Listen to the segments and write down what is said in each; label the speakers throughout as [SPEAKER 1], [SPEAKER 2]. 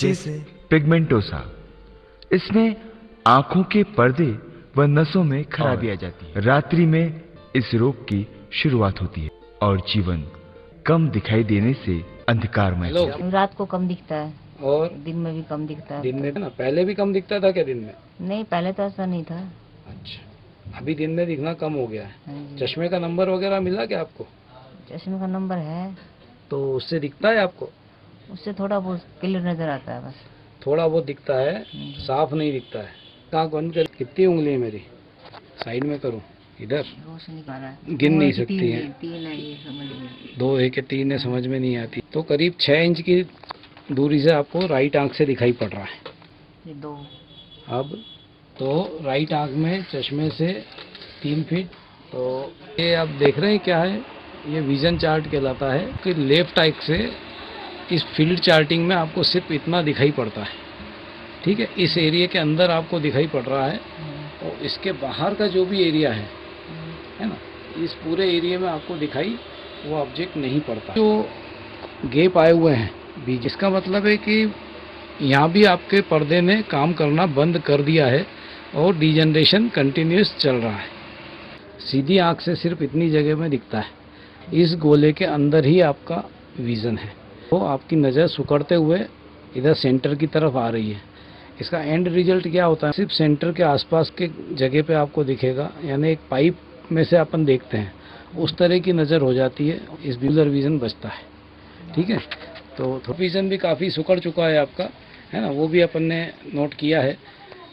[SPEAKER 1] जैसे पिगमेंटोसा। इसमें आंखों के पर्दे व नसों में खराबी आ जाती है। रात्रि में इस रोग की शुरुआत होती है और जीवन कम दिखाई देने से अंधकारमय हो जाता है।
[SPEAKER 2] रात को कम दिखता है
[SPEAKER 3] और
[SPEAKER 2] दिन में भी कम दिखता है।
[SPEAKER 3] दिन में ना पहले भी कम दिखता था क्या दिन में?
[SPEAKER 2] नहीं, पहले तो ऐसा नहीं था।
[SPEAKER 3] अच्छा, अभी दिन में दिखना कम हो गया है।
[SPEAKER 2] हाँ जी।
[SPEAKER 3] चश्मे का नंबर वगैरह मिला क्या आपको?
[SPEAKER 2] चश्मे का नंबर है,
[SPEAKER 3] तो उससे दिखता है आपको?
[SPEAKER 2] उससे थोड़ा बहुत क्लियर नजर आता है बस।
[SPEAKER 3] थोड़ा बहुत दिखता है, साफ नहीं दिखता है। आँख बंद कर। कितनी उंगली है मेरी? साइड में करूं? इधर
[SPEAKER 2] रोशनी का रहा है।
[SPEAKER 3] गिन नहीं सकती है।
[SPEAKER 2] तीन है, ये समझ में।
[SPEAKER 3] 2 है कि 3 है समझ में नहीं आती। तो करीब 6 इंच की दूरी से आपको राइट आंख से दिखाई पड़ रहा है।
[SPEAKER 2] ये 2।
[SPEAKER 3] अब तो राइट आंख में चश्मे से 3 फीट। तो ये आप देख रहे हैं क्या है? ये विजन चार्ट कहलाता है कि लेफ्ट आंख से इस फील्ड चार्टिंग में आपको सिर्फ इतना दिखाई पड़ता है। ठीक है, इस एरिया के अंदर आपको दिखाई पड़ रहा है और इसके बाहर का जो भी एरिया है ना, इस पूरे एरिया में आपको दिखाई वो ऑब्जेक्ट नहीं पड़ता। जो गैप आए हुए हैं बीच, इसका मतलब है कि यहाँ भी आपके पर्दे ने काम करना बंद कर दिया है और डिजनरेशन कंटिन्यूस चल रहा है। सीधी आंख से सिर्फ इतनी जगह में दिखता है, इस गोले के अंदर ही आपका विज़न है। तो आपकी नज़र सुकड़ते हुए इधर सेंटर की तरफ आ रही है। इसका एंड रिजल्ट क्या होता है? सिर्फ सेंटर के आसपास के जगह पे आपको दिखेगा, यानी एक पाइप में से अपन देखते हैं उस तरह की नज़र हो जाती है। इस ब्यूलर विज़न बचता है। ठीक है, तो विज़न भी काफ़ी सुकड़ चुका है आपका, है ना, वो भी अपन ने नोट किया है।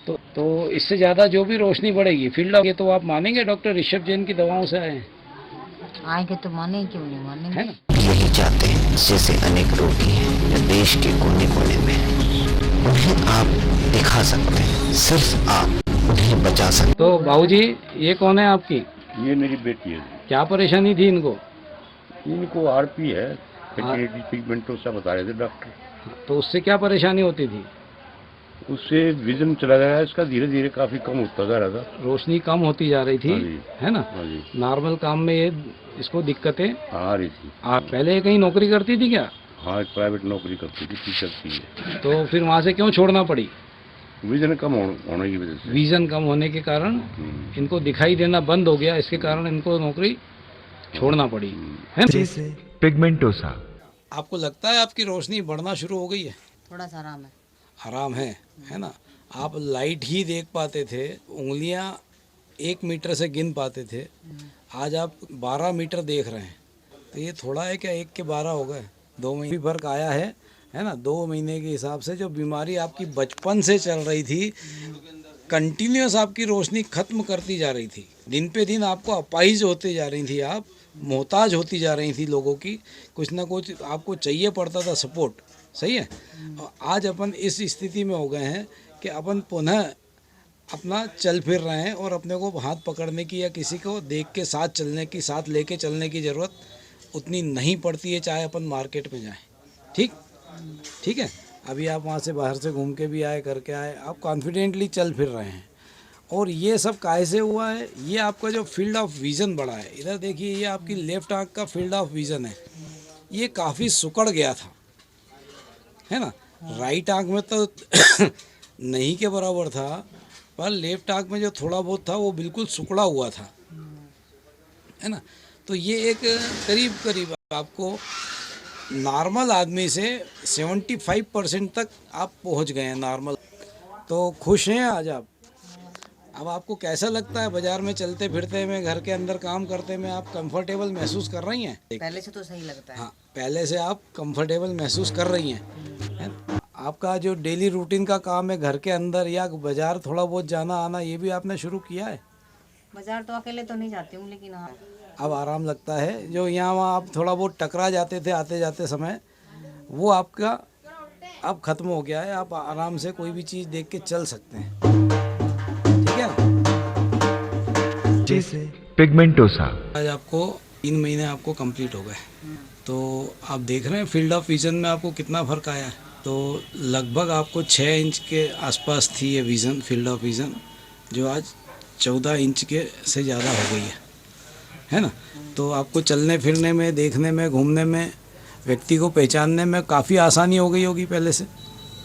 [SPEAKER 3] तो इससे ज़्यादा जो भी रोशनी बढ़ेगी फील्ड ऑफ, ये तो आप मानेंगे डॉक्टर ऋषभ जैन की दवाओं से आए हैं।
[SPEAKER 2] आएंगे तो माने, क्यों नहीं मानेंगे।
[SPEAKER 3] है ना?
[SPEAKER 4] यही चाहते हैं जैसे अनेक रोगी हैं देश के कोने कोने में, उन्हें आप दिखा सकते हैं, सिर्फ आप उन्हें बचा सकते हैं।
[SPEAKER 3] तो बाबूजी, ये कौन है आपकी?
[SPEAKER 5] ये मेरी बेटी है।
[SPEAKER 3] क्या परेशानी थी इनको?
[SPEAKER 5] इनको आरपी है, पिगमेंटोसा बता रहे थे डॉक्टर।
[SPEAKER 3] तो उससे क्या परेशानी होती थी?
[SPEAKER 5] उससे विजन चला गया, इसका धीरे धीरे काफी कम होता जा रहा था।
[SPEAKER 3] रोशनी कम होती जा रही थी,
[SPEAKER 5] हाँ जी।
[SPEAKER 3] है ना?
[SPEAKER 5] हाँ जी।
[SPEAKER 3] नॉर्मल काम में ये इसको दिक्कतें
[SPEAKER 5] आ रही थी।
[SPEAKER 3] आप पहले कहीं नौकरी करती थी क्या?
[SPEAKER 5] हाँ, एक प्राइवेट नौकरी करती थी, टीचर थी।
[SPEAKER 3] तो फिर वहाँ से क्यों छोड़ना पड़ी?
[SPEAKER 5] विजन कम होने की वजह से।
[SPEAKER 3] विजन कम होने के कारण इनको दिखाई देना बंद हो गया, इसके कारण इनको नौकरी छोड़ना पड़ी, है ना?
[SPEAKER 1] जैसे पिगमेंटोसा।
[SPEAKER 3] आपको लगता है आपकी रोशनी बढ़ना शुरू हो गई है?
[SPEAKER 2] थोड़ा सा आराम है।
[SPEAKER 3] आराम है ना? आप लाइट ही देख पाते थे, उंगलियां 1 मीटर से गिन पाते थे, आज आप 12 मीटर देख रहे हैं। तो ये थोड़ा है क्या? 1 के 12 हो गए। 2 महीने फर्क आया है ना? 2 महीने के हिसाब से जो बीमारी आपकी बचपन से चल रही थी, कंटिन्यूस आपकी रोशनी खत्म करती जा रही थी। दिन पे दिन आपको अपाहिज होते जा रही थी, आप मोहताज होती जा रही थी लोगों की, कुछ ना कुछ आपको चाहिए पड़ता था सपोर्ट। सही है? और आज अपन इस स्थिति में हो गए हैं कि अपन पुनः अपना चल फिर रहे हैं और अपने को हाथ पकड़ने की या किसी को देख के साथ चलने की, साथ लेके चलने की ज़रूरत उतनी नहीं पड़ती है, चाहे अपन मार्केट में जाएं। ठीक है, अभी आप वहाँ से बाहर से घूम के भी आए, करके आए, आप कॉन्फिडेंटली चल फिर रहे हैं। और ये सब काहे से हुआ है? ये आपका जो फील्ड ऑफ विज़न बढ़ा है। इधर देखिए, ये आपकी लेफ्ट आंख का फील्ड ऑफ विज़न है, ये काफ़ी सुकड़ गया था, है ना? राइट आंख में तो नहीं के बराबर था, पर लेफ्ट आंख में जो थोड़ा बहुत था वो बिल्कुल सुकड़ा हुआ था, है ना? तो ये एक करीब करीब आपको नॉर्मल आदमी से 75% तक आप पहुंच गए हैं नॉर्मल। तो खुश हैं आज आप? अब आपको कैसा लगता है बाज़ार में चलते फिरते में, घर के अंदर काम करते में, आप कंफर्टेबल महसूस कर रही हैं?
[SPEAKER 2] पहले से तो सही लगता है।
[SPEAKER 3] हाँ, पहले से आप कंफर्टेबल महसूस कर रही हैं, है ना? आपका जो डेली रूटीन का काम है, घर के अंदर या बाज़ार थोड़ा बहुत जाना आना, ये भी आपने शुरू किया है?
[SPEAKER 2] बाजार तो अकेले तो नहीं जाती हूँ, लेकिन हाँ
[SPEAKER 3] अब आराम लगता है? जो यहाँ वहाँ आप थोड़ा बहुत टकरा जाते थे आते जाते समय, वो आपका अब ख़त्म हो गया है। आप आराम से कोई भी चीज़ देख के चल सकते हैं, ठीक है?
[SPEAKER 1] जैसे पिगमेंटोसा।
[SPEAKER 3] आज आपको 3 महीने आपको कंप्लीट हो गए, तो आप देख रहे हैं फील्ड ऑफ विज़न में आपको कितना फ़र्क आया है। तो लगभग आपको 6 इंच के आसपास थी ये विज़न, फील्ड ऑफ विज़न, जो आज 14 इंच के से ज़्यादा हो गई है ना? तो आपको चलने फिरने में, देखने में, घूमने में, व्यक्ति को पहचानने में काफ़ी आसानी हो गई होगी पहले से।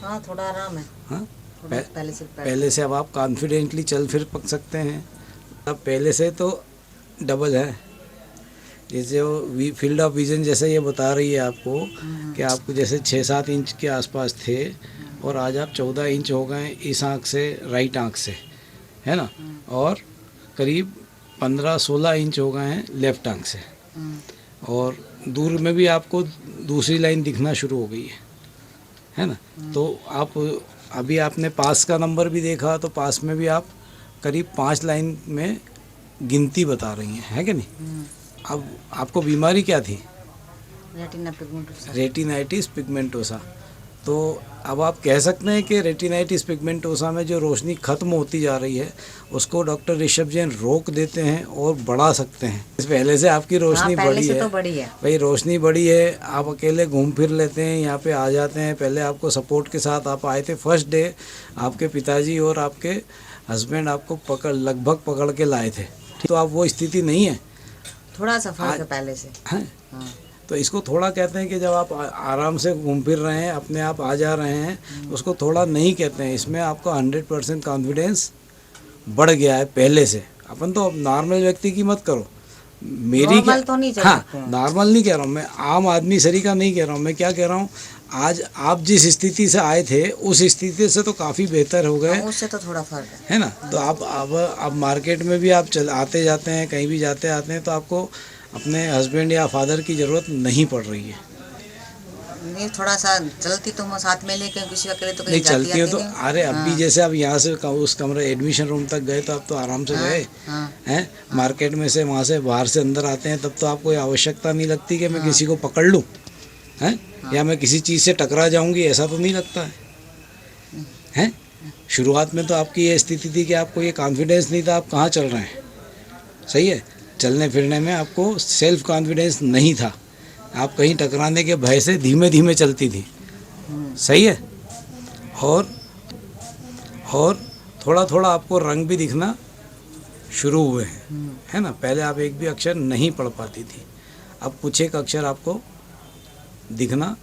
[SPEAKER 2] हाँ थोड़ा आराम है।
[SPEAKER 3] हाँ
[SPEAKER 2] थोड़ा पहले से
[SPEAKER 3] पहले से अब आप कॉन्फिडेंटली चल फिर पक सकते हैं। अब पहले से तो डबल है। जैसे वो फील्ड ऑफ विजन जैसे ये बता रही है आपको कि आपको जैसे 6-7 इंच के आसपास थे और आज आप 14 इंच हो गए इस आँख से, राइट आँख से, है ना, और करीब 15-16 इंच हो गए हैं लेफ्ट आँख से, और दूर में भी आपको दूसरी लाइन दिखना शुरू हो गई है ना। तो आप अभी आपने पास का नंबर भी देखा तो पास में भी आप करीब 5 लाइन में गिनती बता रही हैं, है कि नहीं। अब आपको बीमारी क्या थी?
[SPEAKER 2] Retina pigmentosa.
[SPEAKER 3] Retinitis pigmentosa. तो अब आप कह सकते हैं कि रेटिनाइटिस पिगमेंटोसा में जो रोशनी खत्म होती जा रही है उसको डॉक्टर ऋषभ जैन रोक देते हैं और बढ़ा सकते हैं। पहले से आपकी रोशनी
[SPEAKER 2] हाँ,
[SPEAKER 3] बड़ी है,
[SPEAKER 2] तो बड़ी है
[SPEAKER 3] भाई रोशनी बड़ी है, आप अकेले घूम फिर लेते हैं, यहाँ पे आ जाते हैं। पहले आपको सपोर्ट के साथ आप आए थे, फर्स्ट डे आपके पिताजी और आपके हस्बैंड आपको लगभग पकड़ के लाए थे, तो आप वो स्थिति नहीं है,
[SPEAKER 2] थोड़ा सा फर्क है पहले से।
[SPEAKER 3] हैं। तो इसको थोड़ा कहते हैं कि जब आप आराम से घूम फिर रहे हैं, अपने आप आ जा रहे हैं, उसको थोड़ा नहीं कहते हैं। इसमें आपका 100% कॉन्फिडेंस बढ़ गया है पहले से। अपन तो नॉर्मल व्यक्ति की मत करो, मेरी
[SPEAKER 2] नॉर्मल तो नहीं चल सकते हैं।
[SPEAKER 3] नॉर्मल नहीं कह रहा हूँ मैं, आम आदमी सरी का नहीं कह रहा हूँ मैं। क्या कह रहा हूँ, आज आप जिस स्थिति से आए थे उस स्थिति से तो काफ़ी बेहतर हो गए,
[SPEAKER 2] उससे तो थोड़ा फर्क
[SPEAKER 3] है ना। तो आप मार्केट में भी आप आते जाते हैं, कहीं भी जाते आते हैं, तो आपको अपने हस्बैंड या फादर की ज़रूरत नहीं पड़ रही है।
[SPEAKER 2] नहीं, थोड़ा सा चलती तो मैं साथ में लेके किसी अकेले तो
[SPEAKER 3] नहीं
[SPEAKER 2] कहीं
[SPEAKER 3] चलती हो तो अरे अब भी
[SPEAKER 2] हाँ।
[SPEAKER 3] जैसे आप यहाँ से उस कमरे एडमिशन रूम तक गए तो आप तो आराम से गए हैं। मार्केट में से वहाँ से बाहर से अंदर आते हैं तब तो आपको आवश्यकता नहीं लगती कि मैं किसी को पकड़ लूँ, हैं, या मैं किसी चीज़ से टकरा जाऊँगी, ऐसा तो नहीं लगता है। शुरुआत में तो आपकी ये स्थिति थी कि आपको ये कॉन्फिडेंस नहीं था, आप कहाँ चल रहे हैं, सही है। चलने फिरने में आपको सेल्फ कॉन्फिडेंस नहीं था, आप कहीं टकराने के भय से धीमे धीमे चलती थी, सही है। और थोड़ा थोड़ा आपको रंग भी दिखना शुरू हुए हैं, है ना। पहले आप एक भी अक्षर नहीं पढ़ पाती थी, अब कुछ एक अक्षर आपको दिखना,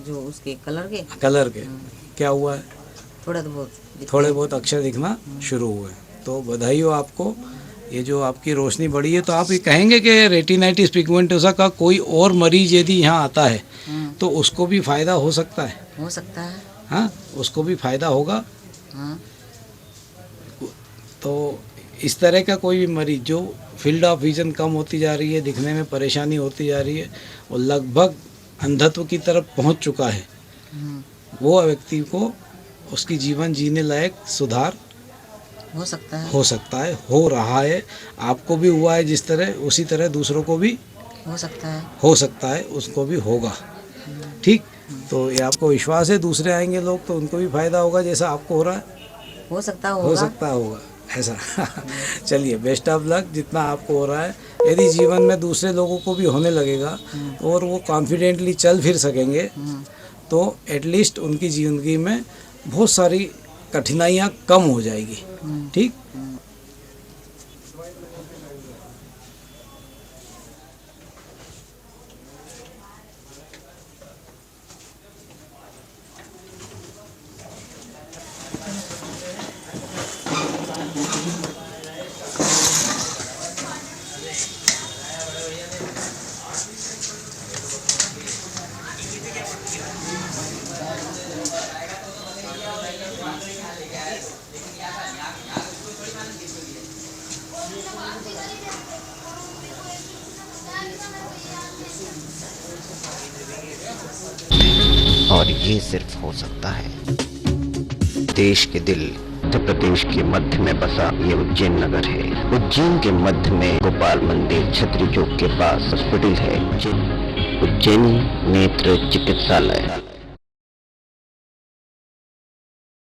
[SPEAKER 2] जो उसके कलर के
[SPEAKER 3] क्या हुआ है, थोड़े बहुत अक्षर दिखना शुरू हुए। तो बधाई हो आपको, ये जो आपकी रोशनी बढ़ी है। तो आप ये कहेंगे कि रेटिनाइटिस पिगमेंटोसा का कोई और मरीज यदि यहाँ आता है तो उसको भी फ़ायदा हो सकता है, हाँ, उसको भी फ़ायदा होगा।
[SPEAKER 2] हाँ।
[SPEAKER 3] तो इस तरह का कोई भी मरीज जो फील्ड ऑफ विजन कम होती जा रही है, दिखने में परेशानी होती जा रही है और लगभग अंधत्व की तरफ पहुँच चुका है, वो व्यक्ति को उसकी जीवन जीने लायक सुधार
[SPEAKER 2] हो सकता है,
[SPEAKER 3] हो रहा है। आपको भी हुआ है जिस तरह, उसी तरह दूसरों को भी
[SPEAKER 2] हो सकता है,
[SPEAKER 3] उसको भी होगा। ठीक, तो ये आपको विश्वास है दूसरे आएंगे लोग तो उनको भी फायदा होगा जैसा आपको हो रहा है,
[SPEAKER 2] हो सकता होगा
[SPEAKER 3] ऐसा। चलिए, बेस्ट ऑफ लक। जितना आपको हो रहा है, यदि जीवन में दूसरे लोगों को भी होने लगेगा और वो कॉन्फिडेंटली चल फिर सकेंगे तो एटलीस्ट उनकी जिंदगी में बहुत सारी कठिनाइयाँ कम हो जाएगी। ठीक,
[SPEAKER 4] और ये सिर्फ हो सकता है देश के दिल मध्य प्रदेश के मध्य में बसा ये उज्जैन नगर है। उज्जैन के मध्य में गोपाल मंदिर छतरी चौक के पास हॉस्पिटल है, उज्जैनी नेत्र चिकित्सालय।